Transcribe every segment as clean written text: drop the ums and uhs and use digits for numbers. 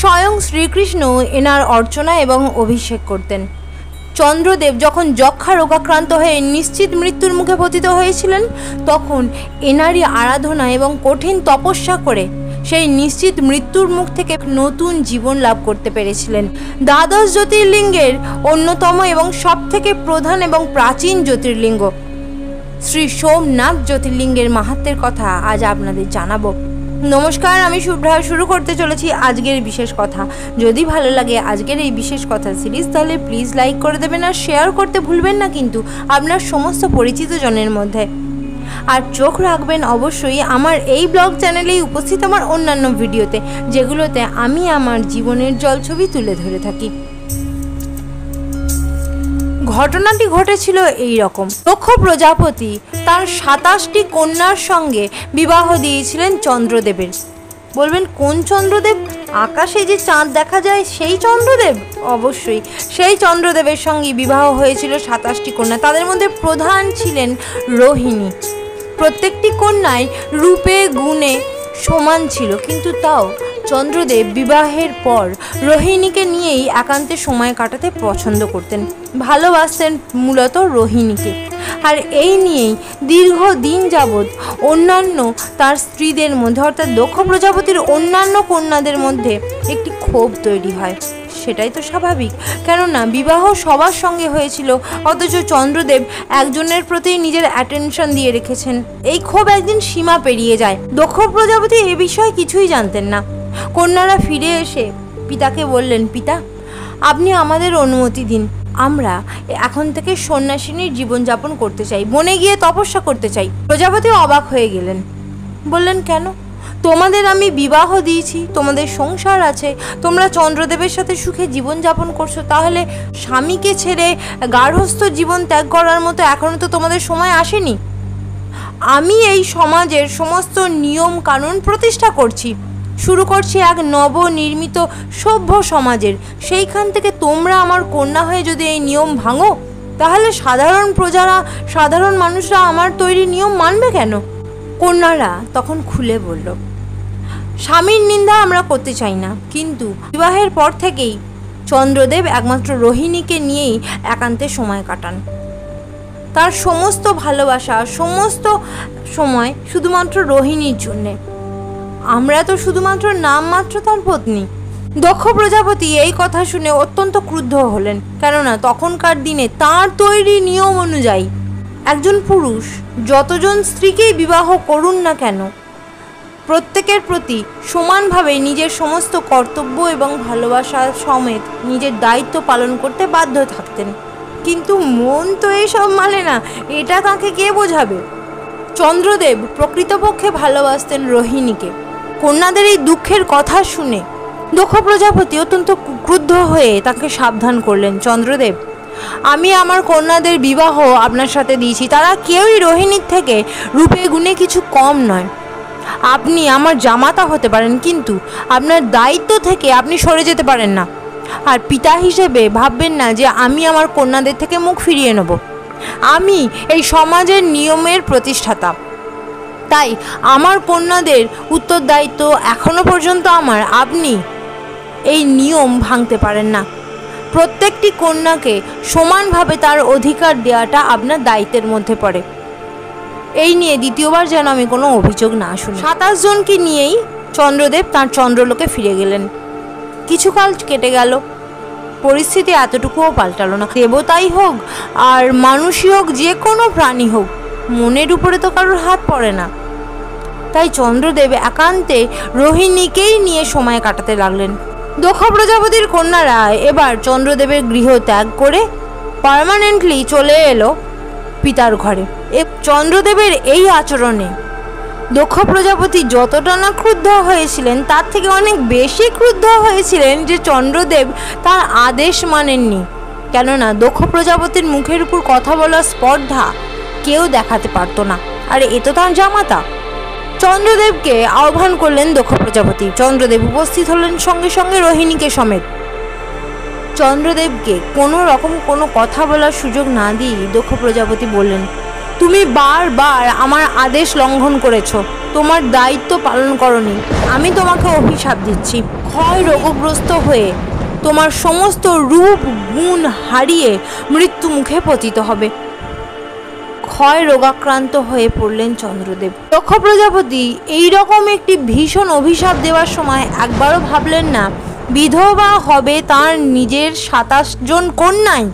স্বয়ং শ্রীকৃষ্ণ এনার অর্চনা এবং অভিষেক করতেন। চন্দ্রদেব যখন যক্ষা রোগাক্রান্ত হয়ে নিশ্চিত মৃত্যুর মুখে পতিত হয়েছিলেন, তখন এনারই আরাধনা এবং কঠিন তপস্যা করে সেই নিশ্চিত মৃত্যুর মুখ থেকে নতুন জীবন লাভ করতে পেরেছিলেন। দ্বাদশ জ্যোতির্লিঙ্গের অন্যতম এবং সবথেকে প্রধান এবং প্রাচীন জ্যোতির্লিঙ্গ শ্রী সোমনাথ জ্যোতির্লিঙ্গের মাহাত্ম্যের কথা আজ আপনাদের জানাবো। নমস্কার, আমি শুভ্রা। শুরু করতে চলেছি আজকের বিশেষ কথা। যদি ভালো লাগে আজকের এই বিশেষ কথা সিরিজ, তাহলে প্লিজ লাইক করে দেবেন আর শেয়ার করতে ভুলবেন না কিন্তু আপনার সমস্ত পরিচিত জনের মধ্যে। আর চোখ রাখবেন অবশ্যই আমার এই ব্লগ চ্যানেলেই উপস্থিত আমার অন্যান্য ভিডিওতে, যেগুলোতে আমি আমার জীবনের জলছবি তুলে ধরে থাকি। ঘটনাটি ঘটেছিল এই রকম। দক্ষ প্রজাপতি তার 27টি কন্যার সঙ্গে বিবাহ দিয়েছিলেন চন্দ্রদেবের। বলবেন কোন চন্দ্রদেব? আকাশে যে চাঁদ দেখা যায় সেই চন্দ্রদেব? অবশ্যই সেই চন্দ্রদেবের সঙ্গে বিবাহ হয়েছিল 27টি কন্যা। তাদের মধ্যে প্রধান ছিলেন রোহিণী। প্রত্যেকটি কন্যাই রূপে গুণে সমান ছিল, কিন্তু তাও চন্দ্রদেব বিবাহের পর রোহিণীকে নিয়েই একান্তে সময় কাটাতে পছন্দ করতেন, ভালোবাসতেন মূলত রোহিণীকে। আর এই নিয়েই দীর্ঘদিন যাবৎ অন্যান্য তার স্ত্রীদের মধ্যে, অর্থাৎ দক্ষ প্রজাপতির অন্যান্য কন্যাদের মধ্যে একটি ক্ষোভ তৈরি হয়। সেটাই তো স্বাভাবিক, কেননা বিবাহ সবার সঙ্গে হয়েছিল, অথচ চন্দ্রদেব একজনের প্রতি নিজের অ্যাটেনশন দিয়ে রেখেছেন। এই ক্ষোভ একদিন সীমা পেরিয়ে যায়। দক্ষ প্রজাপতি এ বিষয়ে কিছুই জানতেন না। কন্যারা ফিরে এসে পিতাকে বললেন, পিতা, আপনি আমাদের অনুমতি দিন, আমরা এখন থেকে সন্ন্যাসিনীর জীবনযাপন করতে চাই, বনে গিয়ে তপস্যা করতে চাই। প্রজাপতি অবাক হয়ে গেলেন, বললেন, কেন? তোমাদের আমি বিবাহ দিয়েছি, তোমাদের সংসার আছে, তোমরা চন্দ্রদেবের সাথে সুখে জীবনযাপন করছো, তাহলে স্বামীকে ছেড়ে গার্হস্থ্য জীবন ত্যাগ করার মতো এখনও তো তোমাদের সময় আসেনি। আমি এই সমাজের সমস্ত নিয়ম কানুন প্রতিষ্ঠা করছি, শুরু করছি এক নবনির্মিত সভ্য সমাজের। সেইখান থেকে তোমরা আমার কন্যা হয়ে যদি এই নিয়ম ভাঙো, তাহলে সাধারণ প্রজারা, সাধারণ মানুষরা আমার তৈরি নিয়ম মানবে কেন? কন্যারা তখন খুলে বলল, স্বামীর নিন্দা আমরা করতে চাই না, কিন্তু বিবাহের পর থেকেই চন্দ্রদেব একমাত্র রোহিণীকে নিয়েই একান্তে সময় কাটান। তার সমস্ত ভালোবাসা, সমস্ত সময় শুধুমাত্র রোহিণীর জন্যে। আমরা তো শুধুমাত্র নামমাত্র তার পত্নী। দক্ষ প্রজাপতি এই কথা শুনে অত্যন্ত ক্রুদ্ধ হলেন, কেননা তখনকার দিনে তার তৈরি নিয়ম অনুযায়ী একজন পুরুষ যতজন স্ত্রীকেই বিবাহ করুন না কেন, প্রত্যেকের প্রতি সমানভাবে নিজের সমস্ত কর্তব্য এবং ভালোবাসা সমেত নিজের দায়িত্ব পালন করতে বাধ্য থাকতেন। কিন্তু মন তো এসব মানে না, এটা তাকে কে বোঝাবে? চন্দ্রদেব প্রকৃতপক্ষে ভালোবাসতেন রোহিণীকে। কন্যাদের এই দুঃখের কথা শুনে দক্ষ প্রজাপতি অত্যন্ত ক্রুদ্ধ হয়ে তাকে সাবধান করলেন, চন্দ্রদেব, আমি আমার কন্যাদের বিবাহ আপনার সাথে দিয়েছি, তারা কেউই রোহিণীর থেকে রূপে গুণে কিছু কম নয়। আপনি আমার জামাতা হতে পারেন, কিন্তু আপনার দায়িত্ব থেকে আপনি সরে যেতে পারেন না। আর পিতা হিসেবে ভাববেন না যে আমি আমার কন্যাদের থেকে মুখ ফিরিয়ে নেব। আমি এই সমাজের নিয়মের প্রতিষ্ঠাতা, তাই আমার কন্যাদের উত্তরদায়িত্ব এখনো পর্যন্ত আমার। আপনি এই নিয়ম ভাঙতে পারেন না। প্রত্যেকটি কন্যাকে সমানভাবে তার অধিকার দেওয়াটা আপনার দায়িত্বের মধ্যে পড়ে। এই নিয়ে দ্বিতীয়বার যেন আমি কোনো অভিযোগ না শুনি। 27 জনকে নিয়েই চন্দ্রদেব তার চন্দ্রলোকে ফিরে গেলেন। কিছুকাল কেটে গেল, পরিস্থিতি এতটুকুও পাল্টালো না। দেবতাই হোক আর মানুষই হোক, যে কোনো প্রাণী হোক, মনের উপরে তো কারোর হাত পড়ে না। তাই চন্দ্রদেব একান্তে রোহিণীকেই নিয়ে সময় কাটাতে লাগলেন। দক্ষ প্রজাপতির কন্যারা এবার চন্দ্রদেবের গৃহ ত্যাগ করে পার্মানেন্টলি চলে এলো পিতার ঘরে। চন্দ্রদেবের এই আচরণে দক্ষ প্রজাপতি যতটা না ক্রুদ্ধ হয়েছিলেন, তার থেকে অনেক বেশি ক্রুদ্ধ হয়েছিলেন যে চন্দ্রদেব তার আদেশ মানেননি। কেননা দক্ষ প্রজাপতির মুখের উপর কথা বলার স্পর্ধা কেউ দেখাতে পারতো না, আর এ তো তার জামাতা। চন্দ্রদেবকে আহ্বান করলেন দক্ষ প্রজাপতি। চন্দ্রদেব উপস্থিত হলেন সঙ্গে সঙ্গে রোহিণীকে সমেত। চন্দ্রদেবকে কোনো রকম কোনো কথা বলার সুযোগ না দিয়ে দক্ষ প্রজাপতি বললেন, তুমি বারবার আমার আদেশ লঙ্ঘন করেছো, তোমার দায়িত্ব পালন করনি। আমি তোমাকে অভিশাপ দিচ্ছি, ক্ষয় রোগগ্রস্ত হয়ে তোমার সমস্ত রূপ গুণ হারিয়ে মৃত্যু মুখে পতিত হবে। ক্ষয় রোগাক্রান্ত হয়ে পড়লেন চন্দ্রদেব। দক্ষ প্রজাপতি এইরকম একটি ভীষণ অভিশাপ দেওয়ার সময় একবারও ভাবলেন না বিধবা হবে তার নিজের 27 জন কন্যাই।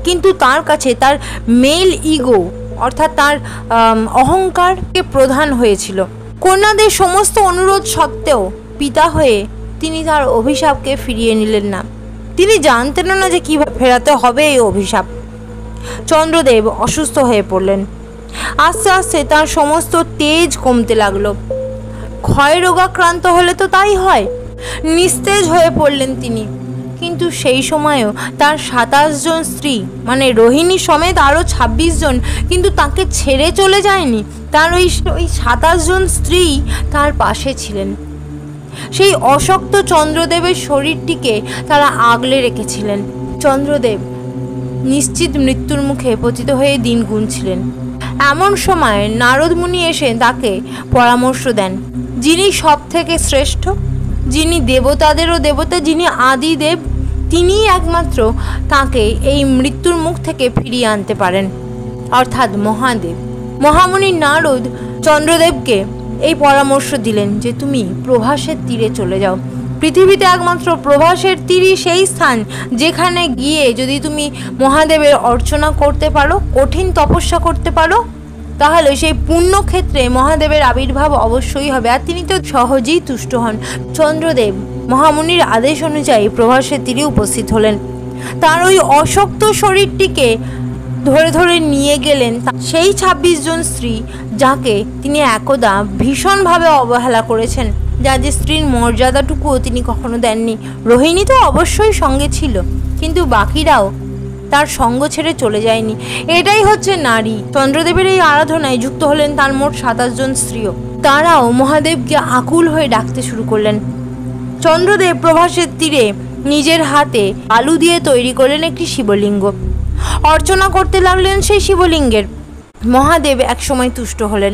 কিন্তু তার কাছে তার মেল ইগো অর্থাৎ তার অহংকারকে প্রধান হয়েছিল। কন্যাদের সমস্ত অনুরোধ সত্ত্বেও পিতা হয়ে তিনি তার অভিশাপকে ফিরিয়ে নিলেন না। তিনি জানতেন না যে কীভাবে ফেরাতে হবে এই অভিশাপ। চন্দ্রদেব অসুস্থ হয়ে পড়লেন। আস্তে আস্তে তার সমস্ত তেজ কমতে লাগলো। ক্ষয় রোগাক্রান্ত হলে তো তাই হয়, নিস্তেজ হয়ে পড়লেন তিনি। কিন্তু সেই সময়ও তার 27 জন স্ত্রী মানে রোহিণী সমেত আরও 26 জন কিন্তু তাকে ছেড়ে চলে যায়নি। তার ওই 27 জন স্ত্রী তার পাশে ছিলেন। সেই অশক্ত চন্দ্রদেবের শরীরটিকে তারা আগলে রেখেছিলেন। চন্দ্রদেব নিশ্চিত মৃত্যুর মুখে পতিত হয়ে দিন গুনছিলেন। এমন সময় নারদ মুনি এসে তাকে পরামর্শ দেন, যিনি সব থেকে শ্রেষ্ঠ, যিনি দেবতাদেরও দেবতা, যিনি আদিদেব, তিনিই একমাত্র তাকে এই মৃত্যুর মুখ থেকে ফিরিয়ে আনতে পারেন, অর্থাৎ মহাদেব। মহামুনি নারদ চন্দ্রদেবকে এই পরামর্শ দিলেন যে তুমি প্রভাসের তীরে চলে যাও। পৃথিবীতে একমাত্র প্রভাসের তীরই সেই স্থান যেখানে গিয়ে যদি তুমি মহাদেবের অর্চনা করতে পারো, কঠিন তপস্যা করতে পারো, তাহলে সেই পুণ্যক্ষেত্রে মহাদেবের আবির্ভাব অবশ্যই হবে, আর তিনি তো সহজেই তুষ্ট হন। চন্দ্রদেব মহামুনির আদেশ অনুযায়ী প্রভাসের তীরে উপস্থিত হলেন। তার ওই অশক্ত শরীরটিকে ধরে ধরে নিয়ে গেলেন সেই 26 জন স্ত্রী, যাকে তিনি একদা ভীষণভাবে অবহেলা করেছেন, যাদের স্ত্রীর মর্যাদাটুকুও তিনি কখনো দেননি। রোহিণী তো অবশ্যই সঙ্গে ছিল, কিন্তু বাকিরাও তার সঙ্গ ছেড়ে চলে যায়নি। এটাই হচ্ছে নারী। চন্দ্রদেবের এই আরাধনায় যুক্ত হলেন তার মোট 27 জন স্ত্রীও। তারাও মহাদেবকে আকুল হয়ে ডাকতে শুরু করলেন। চন্দ্রদেব প্রভাসের তীরে নিজের হাতে আলু দিয়ে তৈরি করলেন একটি শিবলিঙ্গ। অর্চনা করতে লাগলেন সেই শিবলিঙ্গের। মহাদেব একসময় তুষ্ট হলেন,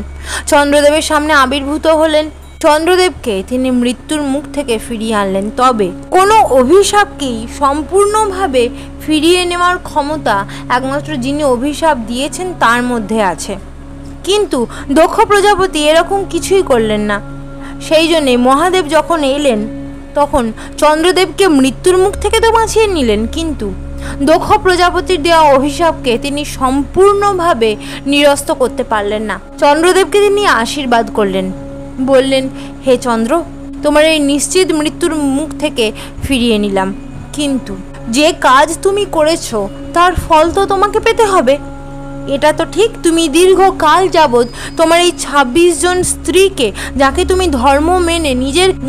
চন্দ্রদেবের সামনে আবির্ভূত হলেন। চন্দ্রদেবকে তিনি মৃত্যুর মুখ থেকে ফিরিয়ে আনলেন। তবে কোনো অভিশাপকেই সম্পূর্ণভাবে ফিরিয়ে নেওয়ার ক্ষমতা একমাত্র যিনি অভিশাপ দিয়েছেন তার মধ্যে আছে। কিন্তু দক্ষ প্রজাপতি এরকম কিছুই করলেন না। সেই জন্যে মহাদেব যখন এলেন তখন চন্দ্রদেবকে মৃত্যুর মুখ থেকে তো বাঁচিয়ে নিলেন, কিন্তু দক্ষ প্রজাপতির দেওয়া অভিশাপকে তিনি সম্পূর্ণভাবে নিরস্ত করতে পারলেন না। চন্দ্রদেবকে তিনি আশীর্বাদ করলেন, বললেন, হে চন্দ্র, তোমার এই নিশ্চিত মৃত্যুর মুখ থেকে ফিরিয়ে নিলাম, কিন্তু যে কাজ তুমি করেছো তার ফল তো তোমাকে পেতে হবে। এটা তো ঠিক, তুমি দীর্ঘকাল যাবৎ তোমার এই 26 জন স্ত্রীকে, যাকে তুমি ধর্ম মেনে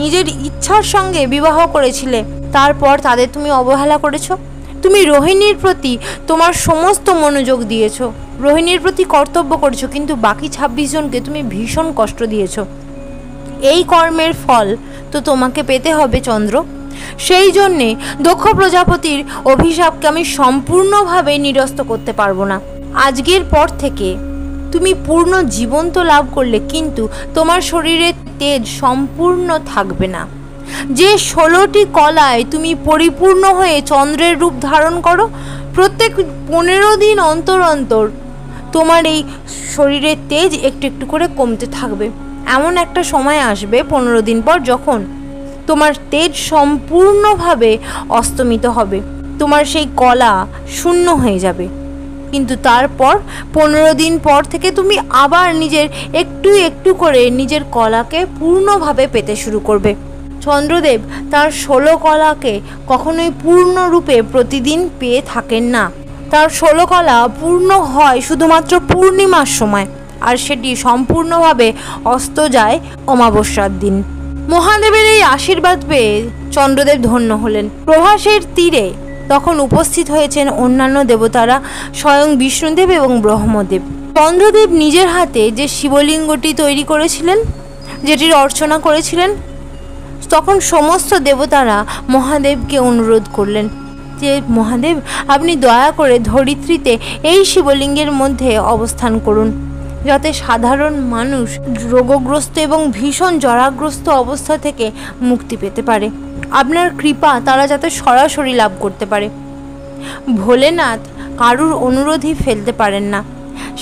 নিজের ইচ্ছার সঙ্গে বিবাহ করেছিলে, তারপর তাদের তুমি অবহেলা করেছো। তুমি রোহিণীর প্রতি তোমার সমস্ত মনোযোগ দিয়েছো, রোহিণীর প্রতি কর্তব্য করেছো, কিন্তু বাকি 26 জনকে তুমি ভীষণ কষ্ট দিয়েছো। এই কর্মের ফল তো তোমাকে পেতে হবে চন্দ্র। সেই জন্যে দক্ষ প্রজাপতির অভিশাপকে আমি সম্পূর্ণভাবে নিরস্ত করতে পারবো না। আজকের পর থেকে তুমি পূর্ণ জীবন তো লাভ করলে, কিন্তু তোমার শরীরের তেজ সম্পূর্ণ থাকবে না। যে 16টি কলায় তুমি পরিপূর্ণ হয়ে চন্দ্রের রূপ ধারণ করো, প্রত্যেক 15 দিন অন্তর অন্তর তোমার এই শরীরের তেজ একটু একটু করে কমতে থাকবে। এমন একটা সময় আসবে 15 দিন পর, যখন তোমার তেজ সম্পূর্ণভাবে অস্তমিত হবে, তোমার সেই কলা শূন্য হয়ে যাবে। কিন্তু তারপর 15 দিন পর থেকে তুমি আবার নিজের একটু একটু করে নিজের কলাকে পূর্ণভাবে পেতে শুরু করবে। চন্দ্রদেব তার 16 কলাকে কখনোই পূর্ণরূপে প্রতিদিন পেয়ে থাকেন না। তার 16 কলা পূর্ণ হয় শুধুমাত্র পূর্ণিমার সময়, আর সেটি সম্পূর্ণভাবে অস্ত যায় অমাবস্যার দিন। মহাদেবের এই আশীর্বাদ পেয়ে চন্দ্রদেব ধন্য হলেন। প্রভাসের তীরে তখন উপস্থিত হয়েছেন অন্যান্য দেবতারা, স্বয়ং বিষ্ণুদেব এবং ব্রহ্মদেব। চন্দ্রদেব নিজের হাতে যে শিবলিঙ্গটি তৈরি করেছিলেন, যেটির অর্চনা করেছিলেন, তখন সমস্ত দেবতারা মহাদেবকে অনুরোধ করলেন যে মহাদেব, আপনি দয়া করে ধরিত্রীতে এই শিবলিঙ্গের মধ্যে অবস্থান করুন, যাতে সাধারণ মানুষ রোগগ্রস্ত এবং ভীষণ জরাগ্রস্ত অবস্থা থেকে মুক্তি পেতে পারে। আপনার কৃপা তারা যাতে সরাসরি লাভ করতে পারে। ভোলেনাথ কারুর অনুরোধই ফেলতে পারেন না,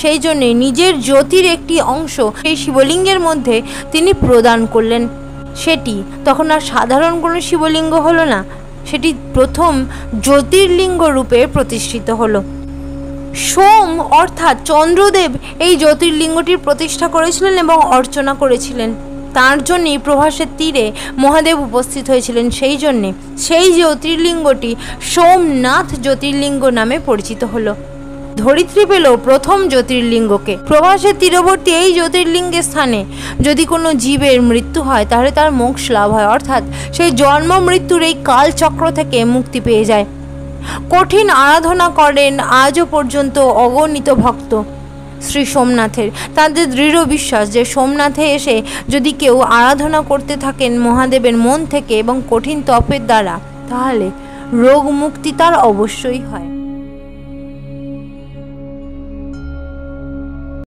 সেই জন্যে নিজের জ্যোতির একটি অংশ সেই শিবলিঙ্গের মধ্যে তিনি প্রদান করলেন। সেটি তখন আর সাধারণ কোনো শিবলিঙ্গ হলো না, সেটি প্রথম জ্যোতির্লিঙ্গ রূপে প্রতিষ্ঠিত হলো। সোম অর্থাৎ চন্দ্রদেব এই জ্যোতির্লিঙ্গটির প্রতিষ্ঠা করেছিলেন এবং অর্চনা করেছিলেন। তার জন্যই প্রভাসের তীরে মহাদেব উপস্থিত হয়েছিলেন। সেই জন্যে সেই জ্যোতির্লিঙ্গটি সোমনাথ জ্যোতির্লিঙ্গ নামে পরিচিত হলো। ধরিত্রী পেল প্রথম জ্যোতির্লিঙ্গকে। প্রভাসের তীরবর্তী এই জ্যোতির্লিঙ্গের স্থানে যদি কোনো জীবের মৃত্যু হয় তাহলে তার মোক্ষ লাভ হয়, অর্থাৎ সেই জন্ম মৃত্যুর এই কালচক্র থেকে মুক্তি পেয়ে যায়। কঠিন আরাধনা করেন আজও পর্যন্ত অগণিত ভক্ত শ্রী সোমনাথের। তাদের দৃঢ় বিশ্বাস যে সোমনাথে এসে যদি কেউ আরাধনা করতে থাকেন মহাদেবের মন থেকে এবং কঠিন তপের দ্বারা, তাহলে রোগ মুক্তি তার অবশ্যই হয়।